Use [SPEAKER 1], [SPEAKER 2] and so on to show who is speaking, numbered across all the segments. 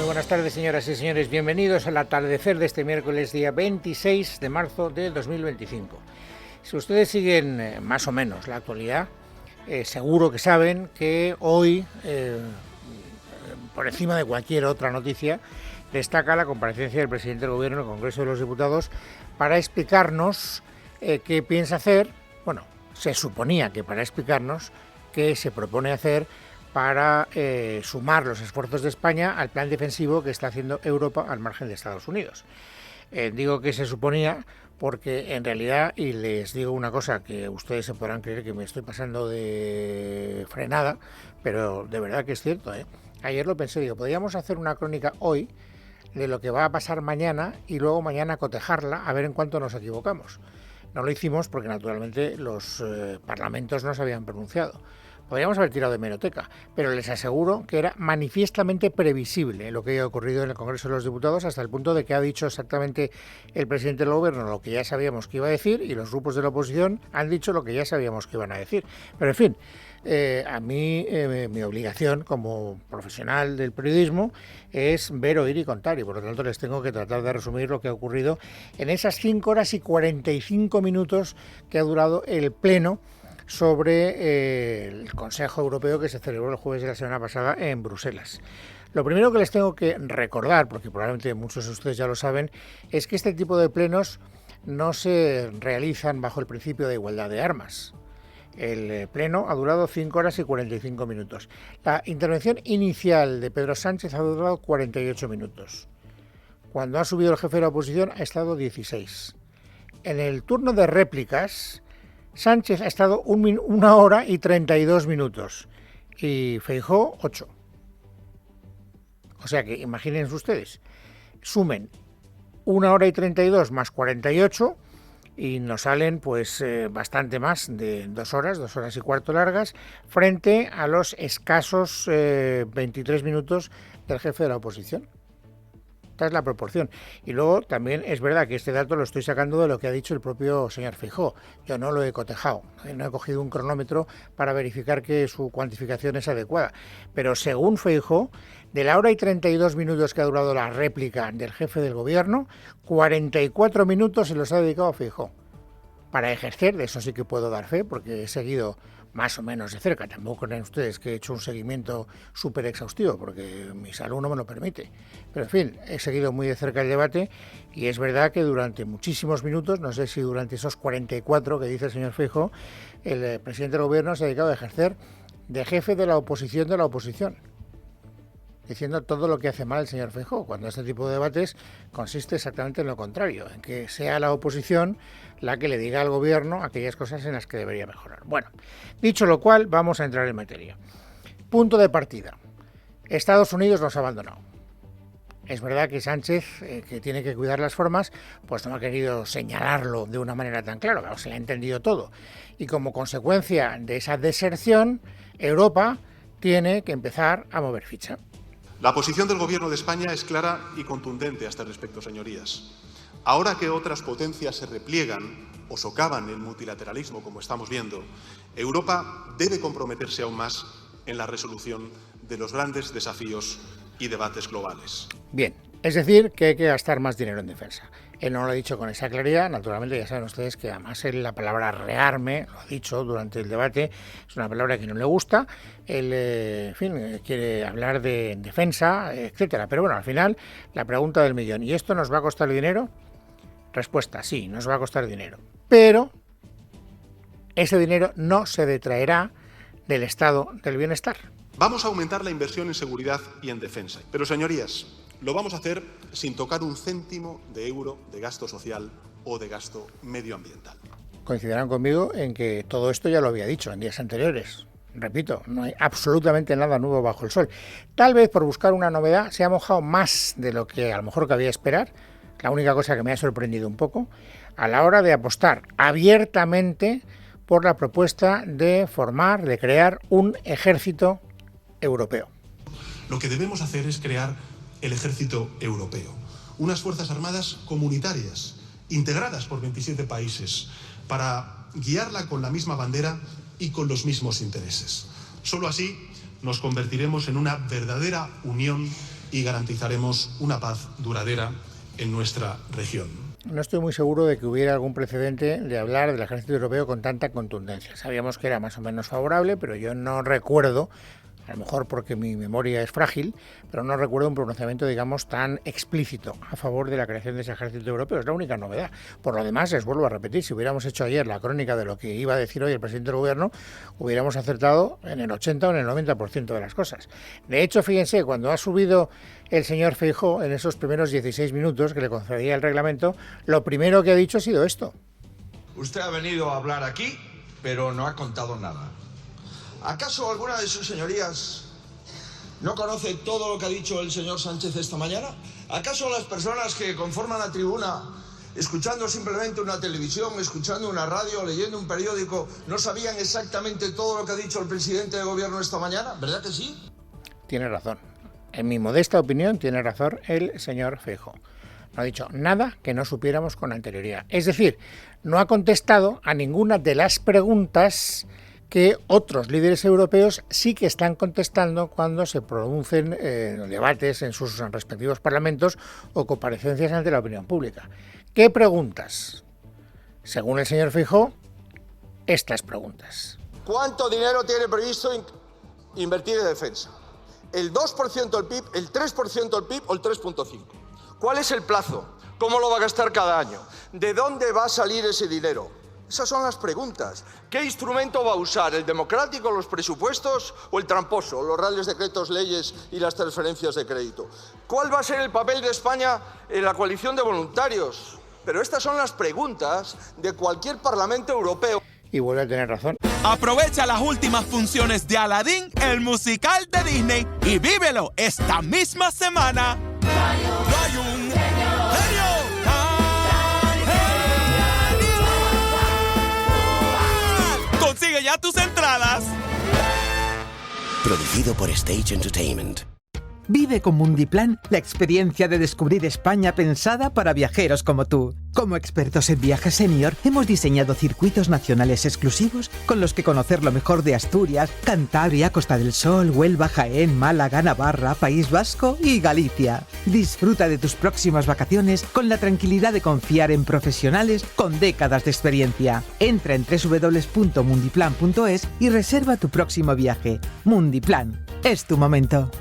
[SPEAKER 1] buenas tardes, señoras y señores. Bienvenidos al atardecer de este miércoles, día 26 de marzo de 2025. Si ustedes siguen más o menos la actualidad, seguro que saben que hoy, por encima de cualquier otra noticia, destaca la comparecencia del presidente del Gobierno en el Congreso de los Diputados para explicarnos qué piensa hacer. Bueno, se suponía que para explicarnos qué se propone hacer para sumar los esfuerzos de España al plan defensivo que está haciendo Europa al margen de Estados Unidos. Digo que se suponía porque en realidad, y les digo una cosa que ustedes se podrán creer que me estoy pasando de frenada, pero de verdad que es cierto, Ayer lo pensé, digo, podríamos hacer una crónica hoy de lo que va a pasar mañana y luego mañana cotejarla a ver en cuánto nos equivocamos. No lo hicimos porque naturalmente los parlamentos no se habían pronunciado. Podríamos haber tirado de hemeroteca, pero les aseguro que era manifiestamente previsible lo que había ocurrido en el Congreso de los Diputados, hasta el punto de que ha dicho exactamente el presidente del Gobierno lo que ya sabíamos que iba a decir y los grupos de la oposición han dicho lo que ya sabíamos que iban a decir. Pero en fin, a mí mi obligación como profesional del periodismo es ver, oír y contar, y por lo tanto les tengo que tratar de resumir lo que ha ocurrido en esas 5 horas y 45 minutos que ha durado el pleno sobre el Consejo Europeo que se celebró el jueves de la semana pasada en Bruselas. Lo primero que les tengo que recordar, porque probablemente muchos de ustedes ya lo saben, es que este tipo de plenos no se realizan bajo el principio de igualdad de armas. El pleno ha durado 5 horas y 45 minutos. La intervención inicial de Pedro Sánchez ha durado 48 minutos. Cuando ha subido el jefe de la oposición ha estado 16. En el turno de réplicas, Sánchez ha estado 1 hora y 32 minutos y Feijóo 8. O sea que imagínense ustedes, sumen 1 hora y 32 más 48 y nos salen pues bastante más de 2 horas y cuarto largas, frente a los escasos 23 minutos del jefe de la oposición. Esta es la proporción. Y luego también es verdad que este dato lo estoy sacando de lo que ha dicho el propio señor Feijóo. Yo no lo he cotejado, no he cogido un cronómetro para verificar que su cuantificación es adecuada. Pero según Feijóo, de la hora y 32 minutos que ha durado la réplica del jefe del gobierno, 44 minutos se los ha dedicado a Feijóo para ejercer. De eso sí que puedo dar fe, porque he seguido más o menos de cerca. Tampoco creen ustedes que he hecho un seguimiento súper exhaustivo, porque mi salud no me lo permite. Pero en fin, he seguido muy de cerca el debate y es verdad que durante muchísimos minutos, no sé si durante esos 44 que dice el señor Feijóo, el presidente del gobierno se ha dedicado a ejercer de jefe de la oposición, diciendo todo lo que hace mal el señor Feijóo, cuando este tipo de debates consiste exactamente en lo contrario, en que sea la oposición la que le diga al gobierno aquellas cosas en las que debería mejorar. Bueno, dicho lo cual, vamos a entrar en materia. Punto de partida. Estados Unidos nos ha abandonado. Es verdad que Sánchez, que tiene que cuidar las formas, pues no ha querido señalarlo de una manera tan clara, pero se le ha entendido todo. Y como consecuencia de esa deserción, Europa tiene que empezar a mover ficha.
[SPEAKER 2] La posición del Gobierno de España es clara y contundente a este respecto, señorías. Ahora que otras potencias se repliegan o socavan el multilateralismo, como estamos viendo, Europa debe comprometerse aún más en la resolución de los grandes desafíos y debates globales.
[SPEAKER 1] Bien, es decir, que hay que gastar más dinero en defensa. Él no lo ha dicho con esa claridad, naturalmente ya saben ustedes que además él la palabra rearme, lo ha dicho durante el debate, es una palabra que no le gusta, él, en fin, quiere hablar de defensa, etcétera. Pero bueno, al final, la pregunta del millón, ¿y esto nos va a costar dinero? Respuesta, sí, nos va a costar dinero, pero ese dinero no se detraerá del estado del bienestar.
[SPEAKER 2] Vamos a aumentar la inversión en seguridad y en defensa, pero señorías, lo vamos a hacer sin tocar un céntimo de euro de gasto social o de gasto medioambiental.
[SPEAKER 1] Coincidirán conmigo en que todo esto ya lo había dicho en días anteriores. Repito, no hay absolutamente nada nuevo bajo el sol. Tal vez por buscar una novedad se ha mojado más de lo que a lo mejor cabía esperar. La única cosa que me ha sorprendido un poco a la hora de apostar abiertamente por la propuesta de formar, de crear un ejército europeo.
[SPEAKER 2] Lo que debemos hacer es crear el ejército europeo, unas fuerzas armadas comunitarias, integradas por 27 países, para guiarla con la misma bandera y con los mismos intereses. Solo así nos convertiremos en una verdadera unión y garantizaremos una paz duradera en nuestra región.
[SPEAKER 1] No estoy muy seguro de que hubiera algún precedente de hablar del ejército europeo con tanta contundencia. Sabíamos que era más o menos favorable, pero yo no recuerdo, a lo mejor porque mi memoria es frágil, pero no recuerdo un pronunciamiento, digamos, tan explícito a favor de la creación de ese ejército europeo. Es la única novedad. Por lo demás, les vuelvo a repetir, si hubiéramos hecho ayer la crónica de lo que iba a decir hoy el presidente del gobierno, hubiéramos acertado en el 80 o en el 90% de las cosas. De hecho, fíjense, cuando ha subido el señor Feijóo en esos primeros 16 minutos que le concedía el reglamento, lo primero que ha dicho ha sido esto.
[SPEAKER 3] Usted ha venido a hablar aquí, pero no ha contado nada. ¿Acaso alguna de sus señorías no conoce todo lo que ha dicho el señor Sánchez esta mañana? ¿Acaso las personas que conforman la tribuna, escuchando simplemente una televisión, escuchando una radio, leyendo un periódico, no sabían exactamente todo lo que ha dicho el presidente de gobierno esta mañana? ¿Verdad que sí?
[SPEAKER 1] Tiene razón. En mi modesta opinión, tiene razón el señor Feijóo. No ha dicho nada que no supiéramos con anterioridad. Es decir, no ha contestado a ninguna de las preguntas que otros líderes europeos sí que están contestando cuando se producen debates en sus respectivos parlamentos o comparecencias ante la opinión pública. ¿Qué preguntas? Según el señor Feijóo, estas preguntas.
[SPEAKER 3] ¿Cuánto dinero tiene previsto invertir en defensa? ¿El 2% del PIB, el 3% del PIB o el 3,5%? ¿Cuál es el plazo? ¿Cómo lo va a gastar cada año? ¿De dónde va a salir ese dinero? Esas son las preguntas. ¿Qué instrumento va a usar? ¿El democrático, los presupuestos o el tramposo, los reales decretos, leyes y las transferencias de crédito? ¿Cuál va a ser el papel de España en la coalición de voluntarios? Pero estas son las preguntas de cualquier parlamento europeo.
[SPEAKER 1] Y vuelve a tener razón.
[SPEAKER 4] Aprovecha las últimas funciones de Aladdin, el musical de Disney, y vívelo esta misma semana. Hay un genio. Consigue ya tus entradas.
[SPEAKER 5] Producido por Stage Entertainment.
[SPEAKER 6] Vive con Mundiplan la experiencia de descubrir España pensada para viajeros como tú. Como expertos en viajes senior, hemos diseñado circuitos nacionales exclusivos con los que conocer lo mejor de Asturias, Cantabria, Costa del Sol, Huelva, Jaén, Málaga, Navarra, País Vasco y Galicia. Disfruta de tus próximas vacaciones con la tranquilidad de confiar en profesionales con décadas de experiencia. Entra en www.mundiplan.es y reserva tu próximo viaje. Mundiplan, es tu momento.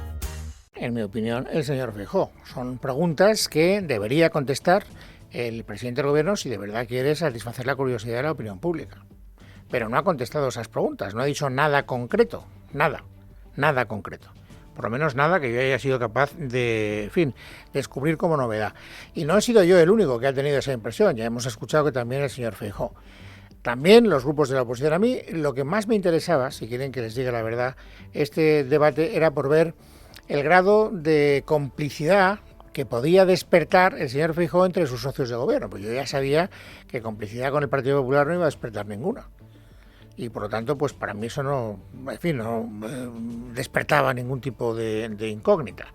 [SPEAKER 1] En mi opinión, el señor Feijóo. Son preguntas que debería contestar el presidente del gobierno si de verdad quiere satisfacer la curiosidad de la opinión pública. Pero no ha contestado esas preguntas, no ha dicho nada concreto, nada concreto. Por lo menos nada que yo haya sido capaz de, descubrir como novedad. Y no he sido yo el único que ha tenido esa impresión, ya hemos escuchado que también el señor Feijóo. También los grupos de la oposición. A mí lo que más me interesaba, si quieren que les diga la verdad, este debate era por ver el grado de complicidad que podía despertar el señor Feijóo entre sus socios de gobierno. Pues yo ya sabía que complicidad con el Partido Popular no iba a despertar ninguna. Y por lo tanto, pues para mí eso no despertaba ningún tipo de incógnita.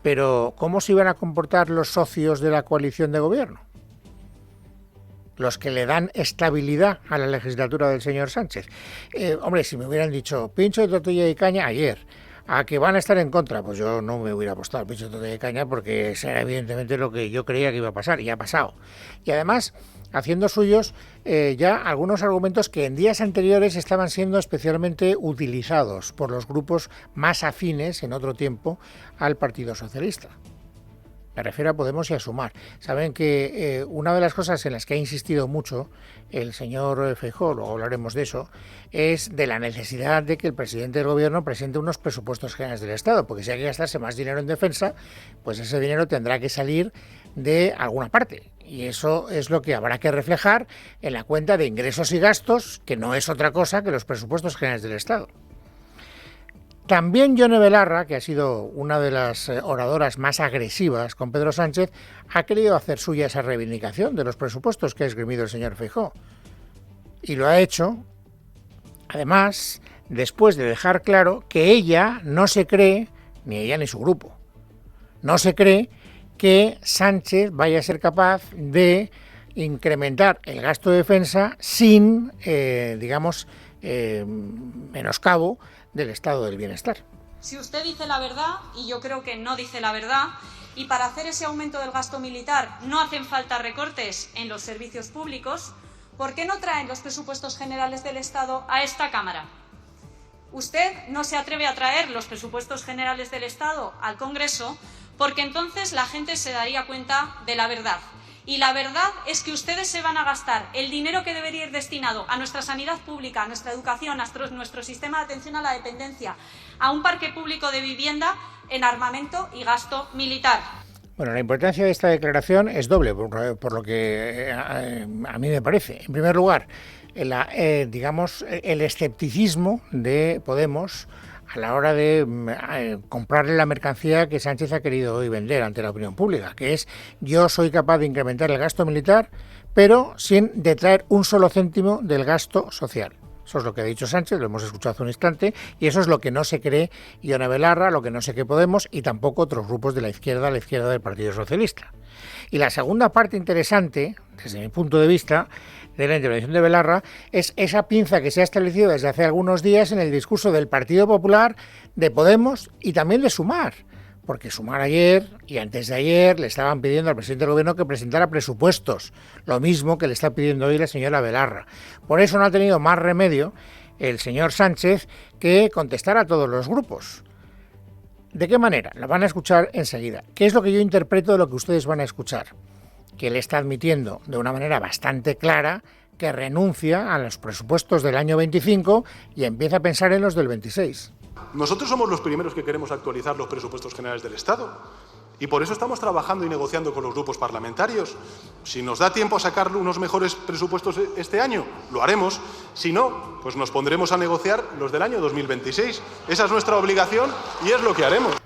[SPEAKER 1] Pero ¿cómo se iban a comportar los socios de la coalición de gobierno? Los que le dan estabilidad a la legislatura del señor Sánchez. Hombre, si me hubieran dicho pincho de tortilla y caña ayer, a que van a estar en contra, pues yo no me hubiera apostado al pincho de tortilla y caña porque ese era evidentemente lo que yo creía que iba a pasar y ha pasado. Y además, haciendo suyos ya algunos argumentos que en días anteriores estaban siendo especialmente utilizados por los grupos más afines en otro tiempo al Partido Socialista. Me refiero a Podemos y a Sumar. Saben que una de las cosas en las que ha insistido mucho el señor Feijóo, luego hablaremos de eso, es de la necesidad de que el presidente del gobierno presente unos presupuestos generales del Estado, porque si hay que gastarse más dinero en defensa, pues ese dinero tendrá que salir de alguna parte. Y eso es lo que habrá que reflejar en la cuenta de ingresos y gastos, que no es otra cosa que los presupuestos generales del Estado. También Yone Belarra, que ha sido una de las oradoras más agresivas con Pedro Sánchez, ha querido hacer suya esa reivindicación de los presupuestos que ha esgrimido el señor Feijóo. Y lo ha hecho, además, después de dejar claro que ella no se cree, ni ella ni su grupo, no se cree que Sánchez vaya a ser capaz de incrementar el gasto de defensa sin, menoscabo del estado del bienestar.
[SPEAKER 7] Si usted dice la verdad, y yo creo que no dice la verdad, y para hacer ese aumento del gasto militar no hacen falta recortes en los servicios públicos, ¿por qué no traen los presupuestos generales del Estado a esta Cámara? Usted no se atreve a traer los presupuestos generales del Estado al Congreso porque entonces la gente se daría cuenta de la verdad. Y la verdad es que ustedes se van a gastar el dinero que debería ir destinado a nuestra sanidad pública, a nuestra educación, a nuestro sistema de atención a la dependencia, a un parque público de vivienda, en armamento y gasto militar.
[SPEAKER 1] Bueno, la importancia de esta declaración es doble, por lo que a mí me parece. En primer lugar, el escepticismo de Podemos a la hora de comprarle la mercancía que Sánchez ha querido hoy vender ante la opinión pública, que es: yo soy capaz de incrementar el gasto militar, pero sin detraer un solo céntimo del gasto social. Eso es lo que ha dicho Sánchez, lo hemos escuchado hace un instante, y eso es lo que no se cree Ione Belarra, lo que no se cree Podemos y tampoco otros grupos de la izquierda del Partido Socialista. Y la segunda parte interesante, desde mi punto de vista, de la intervención de Belarra, es esa pinza que se ha establecido desde hace algunos días en el discurso del Partido Popular, de Podemos y también de Sumar. Porque Sumar ayer y antes de ayer le estaban pidiendo al presidente del Gobierno que presentara presupuestos, lo mismo que le está pidiendo hoy la señora Belarra. Por eso no ha tenido más remedio el señor Sánchez que contestar a todos los grupos. ¿De qué manera? Lo van a escuchar enseguida. ¿Qué es lo que yo interpreto de lo que ustedes van a escuchar? Que él está admitiendo de una manera bastante clara que renuncia a los presupuestos del año 25 y empieza a pensar en los del 26.
[SPEAKER 2] Nosotros somos los primeros que queremos actualizar los presupuestos generales del Estado y por eso estamos trabajando y negociando con los grupos parlamentarios. Si nos da tiempo a sacar unos mejores presupuestos este año, lo haremos. Si no, pues nos pondremos a negociar los del año 2026. Esa es nuestra obligación y es lo que haremos.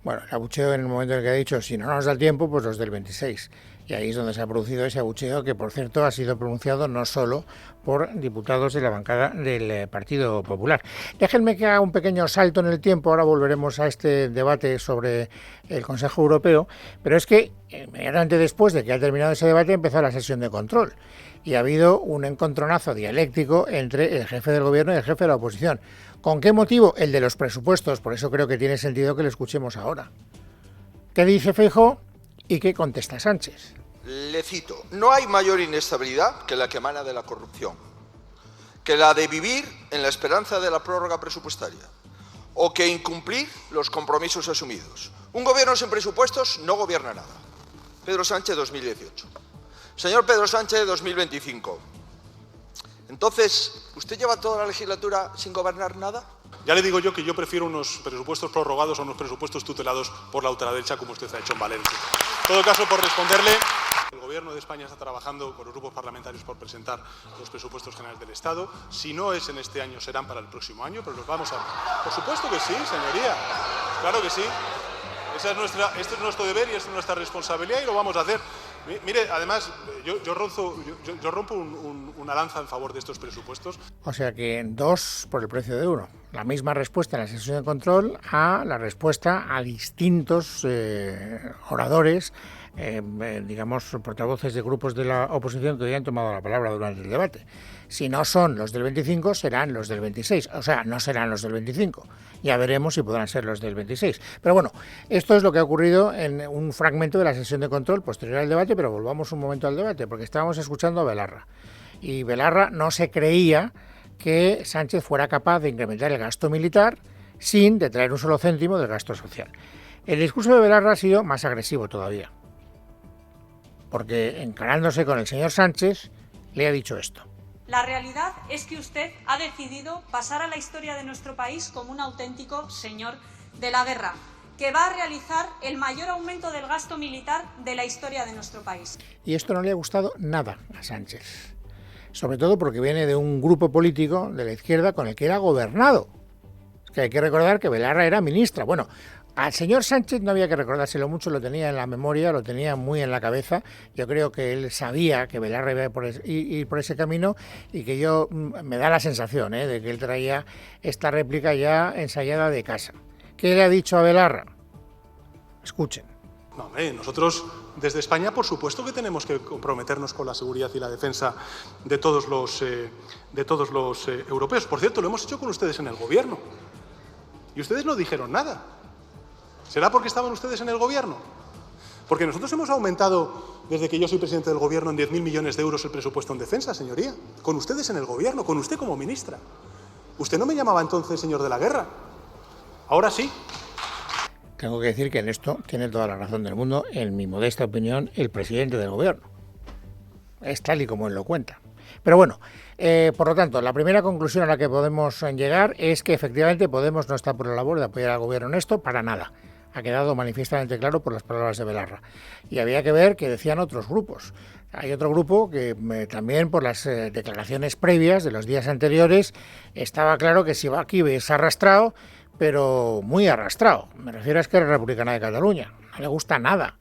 [SPEAKER 1] Bueno, el abucheo en el momento en el que ha dicho: si no nos da el tiempo, pues los del 26. Y ahí es donde se ha producido ese abucheo que, por cierto, ha sido pronunciado no solo por diputados de la bancada del Partido Popular. Déjenme que haga un pequeño salto en el tiempo, ahora volveremos a este debate sobre el Consejo Europeo, pero es que inmediatamente después de que ha terminado ese debate empezó la sesión de control y ha habido un encontronazo dialéctico entre el jefe del Gobierno y el jefe de la oposición. ¿Con qué motivo? El de los presupuestos, por eso creo que tiene sentido que lo escuchemos ahora. ¿Qué dice Feijóo y qué contesta Sánchez?
[SPEAKER 3] Le cito: no hay mayor inestabilidad que la que emana de la corrupción, que la de vivir en la esperanza de la prórroga presupuestaria o que incumplir los compromisos asumidos. Un gobierno sin presupuestos no gobierna nada. Pedro Sánchez, 2018. Señor Pedro Sánchez, 2025. Entonces, ¿usted lleva toda la legislatura sin gobernar nada?
[SPEAKER 2] Ya le digo yo que yo prefiero unos presupuestos prorrogados a unos presupuestos tutelados por la ultraderecha, como usted ha hecho en Valencia. En todo caso, por responderle, el Gobierno de España está trabajando con los grupos parlamentarios por presentar los presupuestos generales del Estado. Si no es en este año, serán para el próximo año, pero los vamos a... Por supuesto que sí, señoría. Claro que sí. Este es nuestro deber y esta es nuestra responsabilidad y lo vamos a hacer. Mire, además, yo rompo una lanza en favor de estos presupuestos.
[SPEAKER 1] O sea que 2 por el precio de 1. La misma respuesta en la sesión de control a la respuesta a distintos oradores, digamos, portavoces de grupos de la oposición que hoy han tomado la palabra durante el debate. Si no son los del 25, serán los del 26. O sea, no serán los del 25. Ya veremos si podrán ser los del 26. Pero bueno, esto es lo que ha ocurrido en un fragmento de la sesión de control posterior al debate, pero volvamos un momento al debate, porque estábamos escuchando a Belarra. Y Belarra no se creía que Sánchez fuera capaz de incrementar el gasto militar sin detraer un solo céntimo del gasto social. El discurso de Belarra ha sido más agresivo todavía, porque encarándose con el señor Sánchez le ha dicho esto.
[SPEAKER 7] La realidad es que usted ha decidido pasar a la historia de nuestro país como un auténtico señor de la guerra, que va a realizar el mayor aumento del gasto militar de la historia de nuestro país.
[SPEAKER 1] Y esto no le ha gustado nada a Sánchez, sobre todo porque viene de un grupo político de la izquierda con el que era gobernado. Es que hay que recordar que Belarra era ministra. Bueno, al señor Sánchez no había que recordárselo mucho, lo tenía en la memoria, lo tenía muy en la cabeza. Yo creo que él sabía que Belarra iba a ir por ese camino y que me da la sensación de que él traía esta réplica ya ensayada de casa. ¿Qué le ha dicho a Belarra? Escuchen.
[SPEAKER 2] No, nosotros desde España, por supuesto que tenemos que comprometernos con la seguridad y la defensa de todos los europeos. Por cierto, lo hemos hecho con ustedes en el Gobierno. Y ustedes no dijeron nada. ¿Será porque estaban ustedes en el gobierno? Porque nosotros hemos aumentado, desde que yo soy presidente del gobierno, en 10.000 millones de euros el presupuesto en defensa, señoría. Con ustedes en el gobierno, con usted como ministra. Usted no me llamaba entonces señor de la guerra. Ahora sí.
[SPEAKER 1] Tengo que decir que en esto tiene toda la razón del mundo, en mi modesta opinión, el presidente del gobierno. Es tal y como él lo cuenta. Pero bueno, por lo tanto, la primera conclusión a la que podemos llegar es que efectivamente Podemos no está por la labor de apoyar al gobierno en esto para nada. Ha quedado manifiestamente claro por las palabras de Belarra. Y había que ver qué decían otros grupos. Hay otro grupo que también por las declaraciones previas de los días anteriores estaba claro que si va aquí es arrastrado, pero muy arrastrado. Me refiero a Esquerra Republicana de Cataluña. No le gusta nada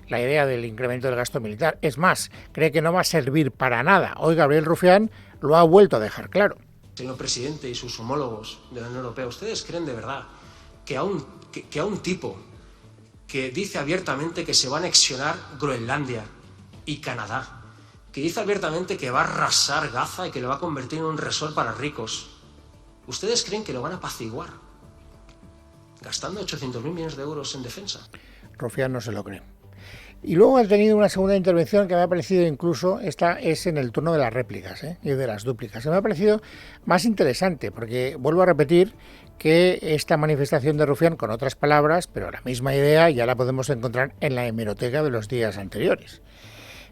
[SPEAKER 1] la idea del incremento del gasto militar. Es más, cree que no va a servir para nada. Hoy Gabriel Rufián lo ha vuelto a dejar claro.
[SPEAKER 8] Señor presidente y sus homólogos de la Unión Europea, ¿ustedes creen de verdad que a un tipo que dice abiertamente que se va a anexionar Groenlandia y Canadá, que dice abiertamente que va a arrasar Gaza y que lo va a convertir en un resort para ricos, ¿ustedes creen que lo van a apaciguar gastando 800.000 millones de euros en defensa?
[SPEAKER 1] Rufián no se lo cree. Y luego ha tenido una segunda intervención que me ha parecido incluso, esta es en el turno de las réplicas y de las dúplicas. Me ha parecido más interesante porque vuelvo a repetir que esta manifestación de Rufián, con otras palabras, pero la misma idea ya la podemos encontrar en la hemeroteca de los días anteriores.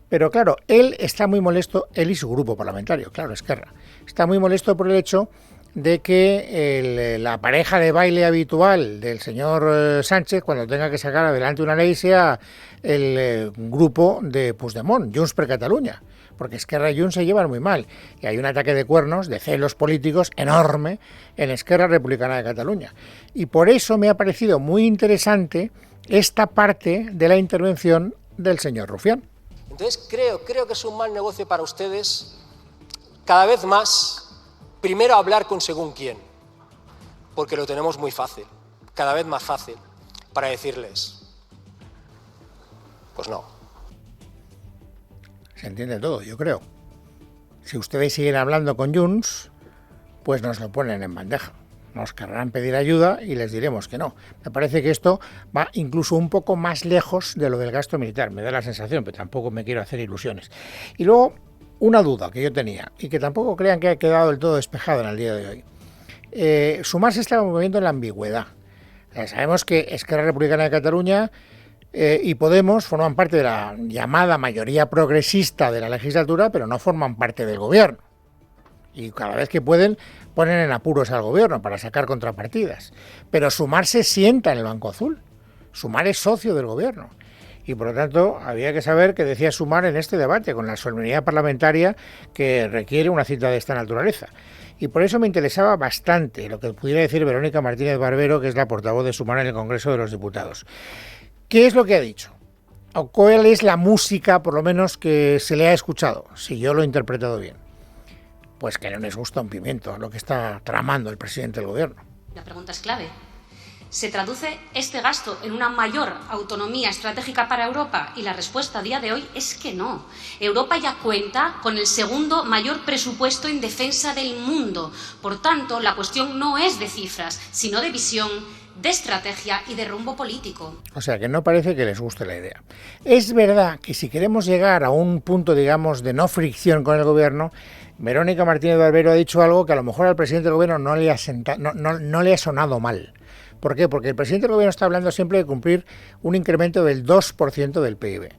[SPEAKER 1] Pero claro, él está muy molesto, él y su grupo parlamentario, claro, Esquerra, está muy molesto por el hecho de que la pareja de baile habitual del señor Sánchez, cuando tenga que sacar adelante una ley, sea el grupo de Puigdemont, Junts per Catalunya, porque Esquerra y Junts se llevan muy mal, y hay un ataque de cuernos, de celos políticos enorme en Esquerra Republicana de Cataluña. Y por eso me ha parecido muy interesante esta parte de la intervención del señor Rufián.
[SPEAKER 8] Entonces creo que es un mal negocio para ustedes cada vez más. Primero hablar con según quién, porque lo tenemos muy fácil, cada vez más fácil, para decirles, pues no.
[SPEAKER 1] Se entiende todo, yo creo. Si ustedes siguen hablando con Junts, pues nos lo ponen en bandeja. Nos querrán pedir ayuda y les diremos que no. Me parece que esto va incluso un poco más lejos de lo del gasto militar, me da la sensación, pero tampoco me quiero hacer ilusiones. Y luego, una duda que yo tenía, y que tampoco crean que ha quedado del todo despejado en el día de hoy. Sumar se está moviendo en la ambigüedad. Sabemos que Esquerra Republicana de Cataluña y Podemos forman parte de la llamada mayoría progresista de la legislatura, pero no forman parte del gobierno. Y cada vez que pueden, ponen en apuros al gobierno para sacar contrapartidas. Pero Sumar se sienta en el Banco Azul. Sumar es socio del gobierno. Y por lo tanto había que saber qué decía Sumar en este debate, con la solemnidad parlamentaria que requiere una cita de esta naturaleza. Y por eso me interesaba bastante lo que pudiera decir Verónica Martínez Barbero, que es la portavoz de Sumar en el Congreso de los Diputados. ¿Qué es lo que ha dicho? ¿O cuál es la música, por lo menos, que se le ha escuchado? Si yo lo he interpretado bien. Pues que no les gusta un pimiento lo que está tramando el presidente del gobierno.
[SPEAKER 7] La pregunta es clave. ¿Se traduce este gasto en una mayor autonomía estratégica para Europa? Y la respuesta a día de hoy es que no. Europa ya cuenta con el segundo mayor presupuesto en defensa del mundo. Por tanto, la cuestión no es de cifras, sino de visión, de estrategia y de rumbo político.
[SPEAKER 1] O sea, que no parece que les guste la idea. Es verdad que si queremos llegar a un punto, digamos, de no fricción con el gobierno, Verónica Martínez Barbero ha dicho algo que a lo mejor al presidente del gobierno no le ha sonado mal. ¿Por qué? Porque el presidente del gobierno está hablando siempre de cumplir un incremento del 2% del PIB.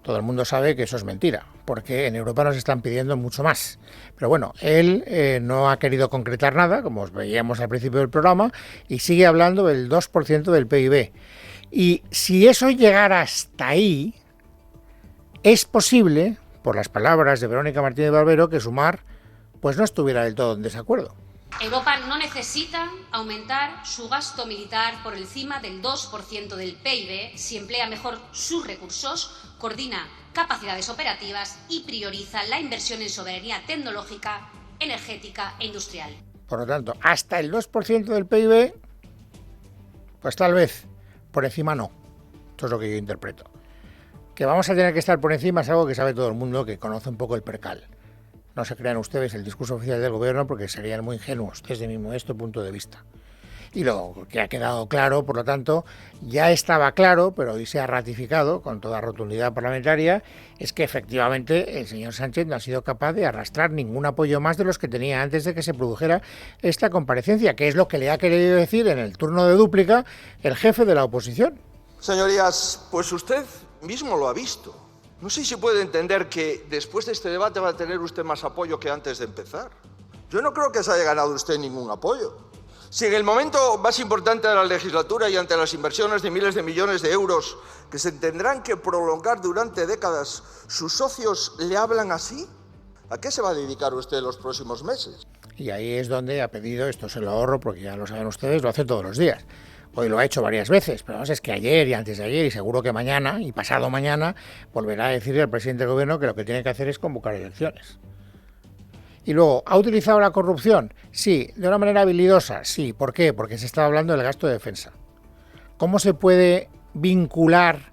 [SPEAKER 1] Todo el mundo sabe que eso es mentira, porque en Europa nos están pidiendo mucho más. Pero bueno, él no ha querido concretar nada, como os veíamos al principio del programa, y sigue hablando del 2% del PIB. Y si eso llegara hasta ahí, es posible, por las palabras de Verónica Martínez Barbero, que Sumar pues no estuviera del todo en desacuerdo.
[SPEAKER 7] Europa no necesita aumentar su gasto militar por encima del 2% del PIB si emplea mejor sus recursos, coordina capacidades operativas y prioriza la inversión en soberanía tecnológica, energética e industrial.
[SPEAKER 1] Por lo tanto, hasta el 2% del PIB, pues tal vez, por encima no. Esto es lo que yo interpreto. Que vamos a tener que estar por encima es algo que sabe todo el mundo, que conoce un poco el percal. No se crean ustedes el discurso oficial del gobierno porque serían muy ingenuos desde mi modesto punto de vista. Y lo que ha quedado claro, por lo tanto, ya estaba claro, pero hoy se ha ratificado con toda rotundidad parlamentaria, es que efectivamente el señor Sánchez no ha sido capaz de arrastrar ningún apoyo más de los que tenía antes de que se produjera esta comparecencia, que es lo que le ha querido decir en el turno de dúplica el jefe de la oposición.
[SPEAKER 3] Señorías, pues usted mismo lo ha visto. No sé si puede entender que después de este debate va a tener usted más apoyo que antes de empezar. Yo no creo que se haya ganado usted ningún apoyo. Si en el momento más importante de la legislatura y ante las inversiones de miles de millones de euros que se tendrán que prolongar durante décadas, sus socios le hablan así, ¿a qué se va a dedicar usted los próximos meses?
[SPEAKER 1] Y ahí es donde ha pedido, esto se lo ahorro porque ya lo saben ustedes, lo hace todos los días. Hoy lo ha hecho varias veces, pero es que ayer y antes de ayer y seguro que mañana y pasado mañana volverá a decirle al presidente del gobierno que lo que tiene que hacer es convocar elecciones. Y luego, ¿ha utilizado la corrupción? Sí. ¿De una manera habilidosa? Sí. ¿Por qué? Porque se está hablando del gasto de defensa. ¿Cómo se puede vincular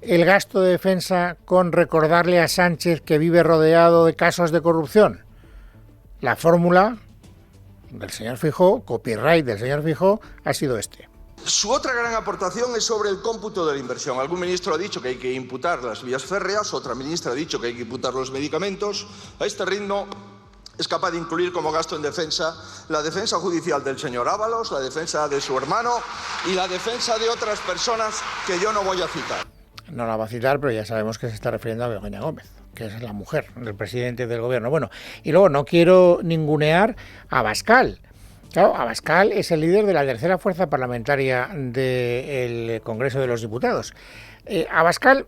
[SPEAKER 1] el gasto de defensa con recordarle a Sánchez que vive rodeado de casos de corrupción? La fórmula del señor Feijóo, copyright del señor Feijóo, ha sido este.
[SPEAKER 3] Su otra gran aportación es sobre el cómputo de la inversión. Algún ministro ha dicho que hay que imputar las vías férreas, otra ministra ha dicho que hay que imputar los medicamentos. A este ritmo es capaz de incluir como gasto en defensa la defensa judicial del señor Ábalos, la defensa de su hermano y la defensa de otras personas que yo no voy a citar.
[SPEAKER 1] No la va a citar, pero ya sabemos que se está refiriendo a Begoña Gómez, que es la mujer del presidente del gobierno. Bueno, y luego no quiero ningunear a Abascal. Claro, Abascal es el líder de la tercera fuerza parlamentaria del Congreso de los Diputados. Abascal,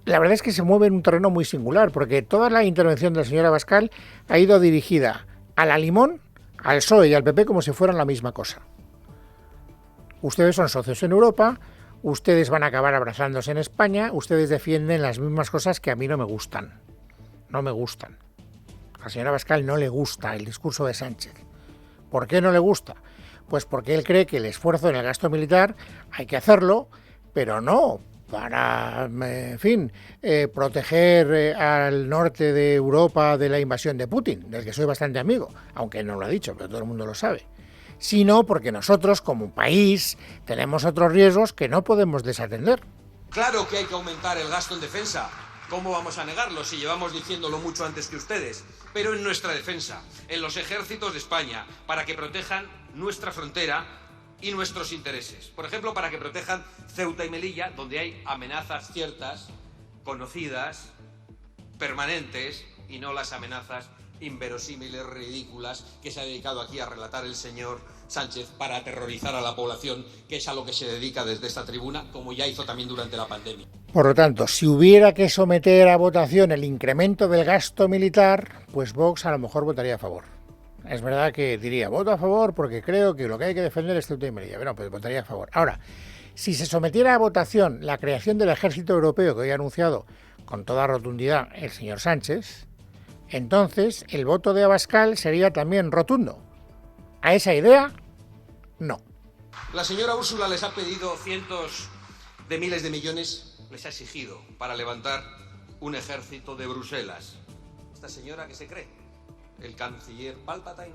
[SPEAKER 1] la verdad es que se mueve en un terreno muy singular, porque toda la intervención del señor Abascal ha ido dirigida a la Limón, al PSOE y al PP como si fueran la misma cosa. Ustedes son socios en Europa, ustedes van a acabar abrazándose en España, ustedes defienden las mismas cosas que a mí no me gustan. No me gustan. Al señor Abascal no le gusta el discurso de Sánchez. ¿Por qué no le gusta? Pues porque él cree que el esfuerzo en el gasto militar hay que hacerlo, pero no para, en fin, proteger al norte de Europa de la invasión de Putin, del que soy bastante amigo, aunque no lo ha dicho, pero todo el mundo lo sabe, sino porque nosotros, como país, tenemos otros riesgos que no podemos desatender.
[SPEAKER 9] Claro que hay que aumentar el gasto en defensa. ¿Cómo vamos a negarlo si llevamos diciéndolo mucho antes que ustedes? Pero en nuestra defensa, en los ejércitos de España, para que protejan nuestra frontera y nuestros intereses. Por ejemplo, para que protejan Ceuta y Melilla, donde hay amenazas ciertas, conocidas, permanentes, y no las amenazas inverosímiles, ridículas, que se ha dedicado aquí a relatar el señor Sánchez para aterrorizar a la población, que es a lo que se dedica desde esta tribuna, como ya hizo también durante la pandemia.
[SPEAKER 1] Por lo tanto, si hubiera que someter a votación el incremento del gasto militar, pues Vox a lo mejor votaría a favor. Es verdad que diría, voto a favor porque creo que lo que hay que defender es Ceuta y Melilla. Bueno, pues votaría a favor. Ahora, si se sometiera a votación la creación del ejército europeo que hoy ha anunciado con toda rotundidad el señor Sánchez, entonces el voto de Abascal sería también rotundo. ¿A esa idea? No.
[SPEAKER 9] La señora Úrsula les ha pedido cientos de miles de millones, les ha exigido para levantar un ejército de Bruselas. ¿Esta señora qué se cree? El canciller Palpatine,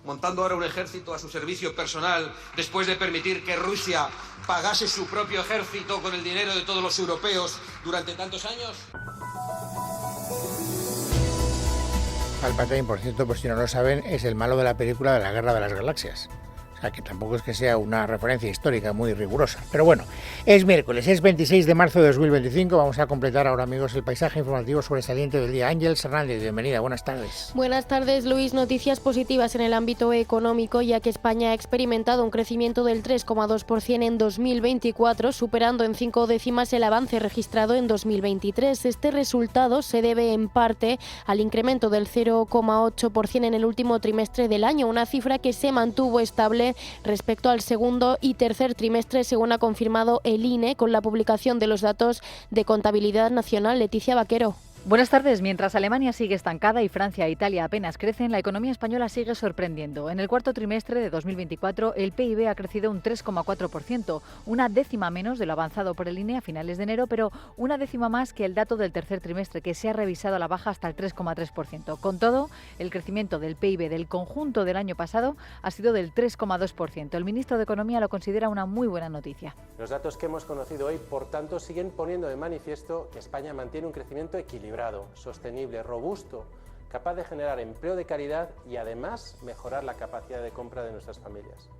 [SPEAKER 9] montando ahora un ejército a su servicio personal después de permitir que Rusia pagase su propio ejército con el dinero de todos los europeos durante tantos años.
[SPEAKER 1] Palpatine, por cierto, por si no lo saben, es el malo de la película de la Guerra de las Galaxias. O sea, que tampoco es que sea una referencia histórica muy rigurosa. Pero bueno, es miércoles, es 26 de marzo de 2025. Vamos a completar ahora, amigos, el paisaje informativo sobresaliente del día. Ángeles Hernández, bienvenida, buenas tardes.
[SPEAKER 10] Buenas tardes, Luis. Noticias positivas en el ámbito económico, ya que España ha experimentado un crecimiento del 3,2% en 2024, superando en 5 décimas el avance registrado en 2023. Este resultado se debe en parte al incremento del 0,8% en el último trimestre del año, una cifra que se mantuvo estable respecto al segundo y tercer trimestre, según ha confirmado el INE con la publicación de los datos de contabilidad nacional. Leticia Vaquero.
[SPEAKER 11] Buenas tardes. Mientras Alemania sigue estancada y Francia e Italia apenas crecen, la economía española sigue sorprendiendo. En el cuarto trimestre de 2024, el PIB ha crecido un 3,4%, una décima menos de lo avanzado por el INE a finales de enero, pero una décima más que el dato del tercer trimestre, que se ha revisado a la baja hasta el 3,3%. Con todo, el crecimiento del PIB del conjunto del año pasado ha sido del 3,2%. El ministro de Economía lo considera una muy buena noticia.
[SPEAKER 12] Los datos que hemos conocido hoy, por tanto, siguen poniendo de manifiesto que España mantiene un crecimiento equilibrado, sostenible, robusto, capaz de generar empleo de calidad y además mejorar la capacidad de compra de nuestras familias.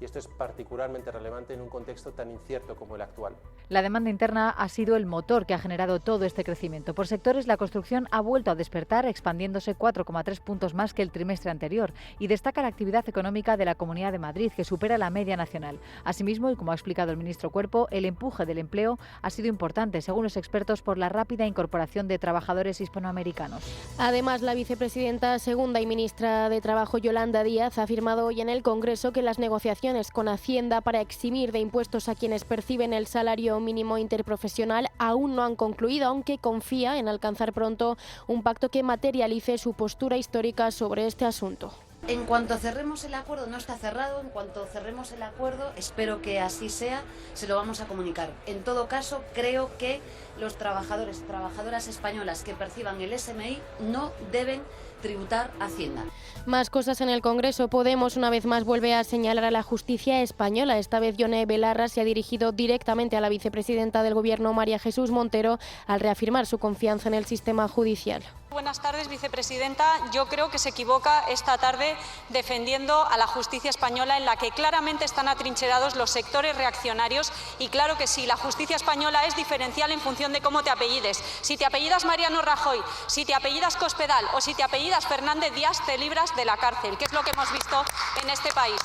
[SPEAKER 12] Y esto es particularmente relevante en un contexto tan incierto como el actual.
[SPEAKER 11] La demanda interna ha sido el motor que ha generado todo este crecimiento. Por sectores, la construcción ha vuelto a despertar, expandiéndose 4,3 puntos más que el trimestre anterior, y destaca la actividad económica de la Comunidad de Madrid, que supera la media nacional. Asimismo, y como ha explicado el ministro Cuerpo, el empuje del empleo ha sido importante, según los expertos, por la rápida incorporación de trabajadores hispanoamericanos.
[SPEAKER 10] Además, la vicepresidenta segunda y ministra de Trabajo, Yolanda Díaz, ha afirmado hoy en el Congreso que las negociaciones con Hacienda para eximir de impuestos a quienes perciben el salario mínimo interprofesional aún no han concluido, aunque confía en alcanzar pronto un pacto que materialice su postura histórica sobre este asunto.
[SPEAKER 13] En cuanto cerremos el acuerdo, no está cerrado, en cuanto cerremos el acuerdo, espero que así sea, se lo vamos a comunicar. En todo caso, creo que los trabajadores y trabajadoras españolas que perciban el SMI no deben tributar Hacienda.
[SPEAKER 10] Más cosas en el Congreso. Podemos una vez más vuelve a señalar a la justicia española. Esta vez Yone Belarra se ha dirigido directamente a la vicepresidenta del Gobierno, María Jesús Montero, al reafirmar su confianza en el sistema judicial.
[SPEAKER 7] Buenas tardes, vicepresidenta. Yo creo que se equivoca esta tarde defendiendo a la justicia española, en la que claramente están atrincherados los sectores reaccionarios. Y claro que sí, la justicia española es diferencial en función de cómo te apellides. Si te apellidas Mariano Rajoy, si te apellidas Cospedal o si te apellidas Fernández Díaz, te libras de la cárcel, que es lo que hemos visto en este país.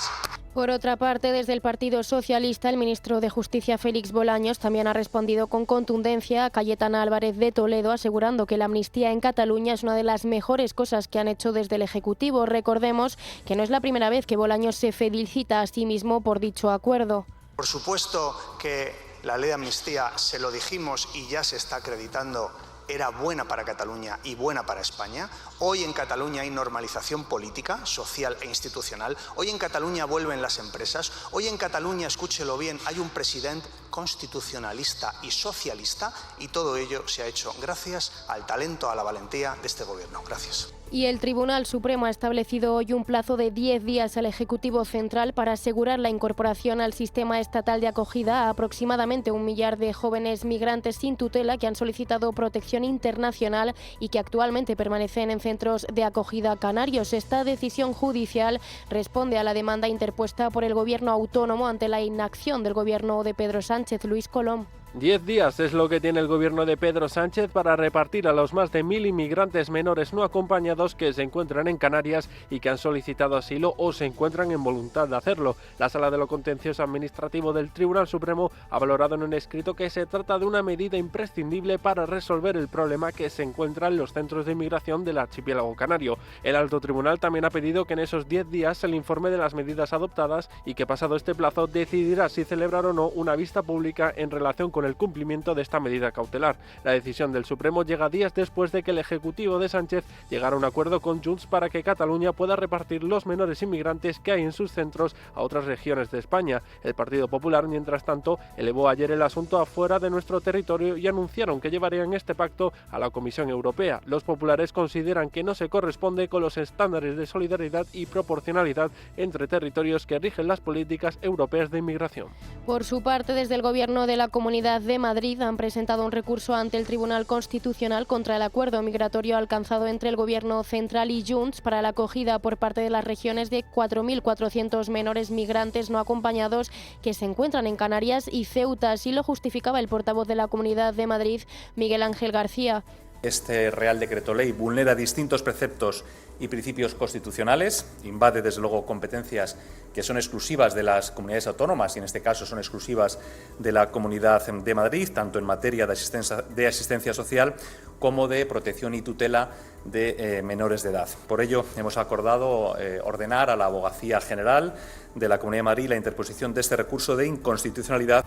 [SPEAKER 10] Por otra parte, desde el Partido Socialista, el ministro de Justicia, Félix Bolaños, también ha respondido con contundencia a Cayetana Álvarez de Toledo, asegurando que la amnistía en Cataluña es una de las mejores cosas que han hecho desde el Ejecutivo. Recordemos que no es la primera vez que Bolaños se felicita a sí mismo por dicho acuerdo.
[SPEAKER 14] Por supuesto que la ley de amnistía, se lo dijimos y ya se está acreditando, era buena para Cataluña y buena para España. Hoy en Cataluña hay normalización política, social e institucional. Hoy en Cataluña vuelven las empresas. Hoy en Cataluña, escúchelo bien, hay un presidente constitucionalista y socialista, y todo ello se ha hecho gracias al talento, a la valentía de este gobierno. Gracias.
[SPEAKER 10] Y el Tribunal Supremo ha establecido hoy un plazo de 10 días al Ejecutivo Central para asegurar la incorporación al sistema estatal de acogida a aproximadamente 1 millar de jóvenes migrantes sin tutela que han solicitado protección internacional y que actualmente permanecen en centros de acogida canarios. Esta decisión judicial responde a la demanda interpuesta por el Gobierno autónomo ante la inacción del Gobierno de Pedro Sánchez. Luis Colom.
[SPEAKER 12] 10 días es lo que tiene el gobierno de Pedro Sánchez para repartir a los más de 1.000 inmigrantes menores no acompañados que se encuentran en Canarias y que han solicitado asilo o se encuentran en voluntad de hacerlo. La Sala de lo Contencioso Administrativo del Tribunal Supremo ha valorado en un escrito que se trata de una medida imprescindible para resolver el problema que se encuentra en los centros de inmigración del archipiélago canario. El Alto Tribunal también ha pedido que en esos 10 días se le informe de las medidas adoptadas y que pasado este plazo decidirá si celebrar o no una vista pública en relación con el cumplimiento de esta medida cautelar. La decisión del Supremo llega días después de que el Ejecutivo de Sánchez llegara a un acuerdo con Junts para que Cataluña pueda repartir los menores inmigrantes que hay en sus centros a otras regiones de España. El Partido Popular, mientras tanto, elevó ayer el asunto afuera de nuestro territorio y anunciaron que llevarían este pacto a la Comisión Europea. Los populares consideran que no se corresponde con los estándares de solidaridad y proporcionalidad entre territorios que rigen las políticas europeas de inmigración.
[SPEAKER 10] Por su parte, desde el Gobierno de la Comunidad de Madrid han presentado un recurso ante el Tribunal Constitucional contra el acuerdo migratorio alcanzado entre el Gobierno central y Junts para la acogida por parte de las regiones de 4.400 menores migrantes no acompañados que se encuentran en Canarias y Ceuta. Así lo justificaba el portavoz de la Comunidad de Madrid, Miguel Ángel García.
[SPEAKER 15] Este Real Decreto Ley vulnera distintos preceptos y principios constitucionales, invade desde luego competencias que son exclusivas de las comunidades autónomas y en este caso son exclusivas de la Comunidad de Madrid, tanto en materia de asistencia social como de protección y tutela de menores de edad. Por ello, hemos acordado ordenar a la Abogacía General de la Comunidad de Madrid la interposición de este recurso de inconstitucionalidad.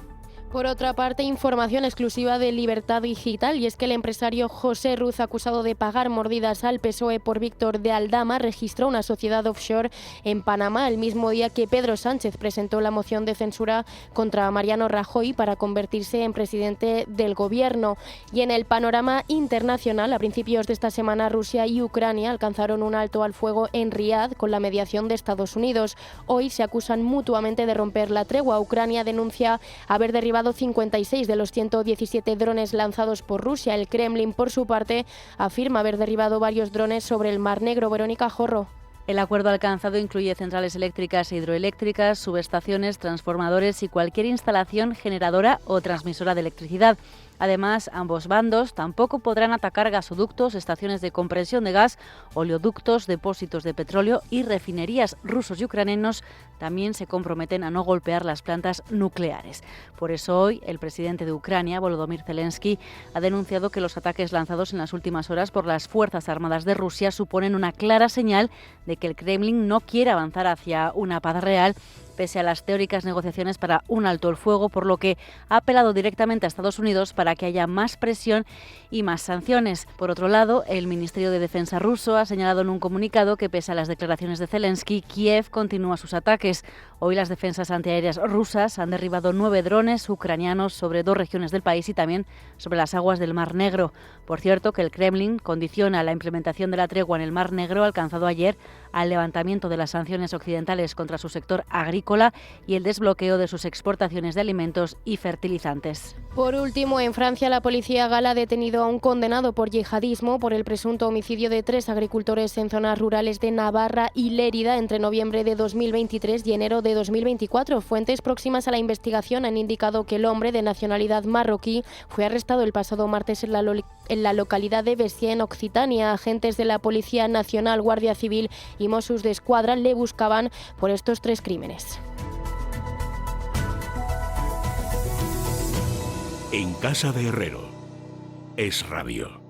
[SPEAKER 10] Por otra parte, información exclusiva de Libertad Digital, y es que el empresario José Ruz, acusado de pagar mordidas al PSOE por Víctor de Aldama, registró una sociedad offshore en Panamá el mismo día que Pedro Sánchez presentó la moción de censura contra Mariano Rajoy para convertirse en presidente del gobierno. Y en el panorama internacional, a principios de esta semana, Rusia y Ucrania alcanzaron un alto al fuego en Riad con la mediación de Estados Unidos. Hoy se acusan mutuamente de romper la tregua. Ucrania denuncia haber derribado 56 de los 117 drones lanzados por Rusia. El Kremlin, por su parte, afirma haber derribado varios drones sobre el Mar Negro. Verónica Jorro.
[SPEAKER 16] El acuerdo alcanzado incluye centrales eléctricas e hidroeléctricas, subestaciones, transformadores y cualquier instalación generadora o transmisora de electricidad. Además, ambos bandos tampoco podrán atacar gasoductos, estaciones de compresión de gas, oleoductos, depósitos de petróleo y refinerías. Rusos y ucranianos también se comprometen a no golpear las plantas nucleares. Por eso hoy el presidente de Ucrania, Volodymyr Zelensky, ha denunciado que los ataques lanzados en las últimas horas por las Fuerzas Armadas de Rusia suponen una clara señal de que el Kremlin no quiere avanzar hacia una paz real, pese a las teóricas negociaciones para un alto el fuego, por lo que ha apelado directamente a Estados Unidos para que haya más presión y más sanciones. Por otro lado, el Ministerio de Defensa ruso ha señalado en un comunicado que, pese a las declaraciones de Zelensky, Kiev continúa sus ataques. Hoy las defensas antiaéreas rusas han derribado 9 drones ucranianos sobre 2 regiones del país y también sobre las aguas del Mar Negro. Por cierto, que el Kremlin condiciona la implementación de la tregua en el Mar Negro alcanzado ayer al levantamiento de las sanciones occidentales contra su sector agrícola y el desbloqueo de sus exportaciones de alimentos y fertilizantes.
[SPEAKER 10] Por último, en Francia, la policía gala ha detenido a un condenado por yihadismo por el presunto homicidio de 3 agricultores en zonas rurales de Navarra y Lérida entre noviembre de 2023 y enero de 2024. Fuentes próximas a la investigación han indicado que el hombre, de nacionalidad marroquí, fue arrestado el pasado martes en la localidad de Bessières, en Occitania. Agentes de la Policía Nacional, Guardia Civil y Mossos d'Esquadra le buscaban por estos 3 crímenes.
[SPEAKER 5] En casa de Herrero, Es Radio.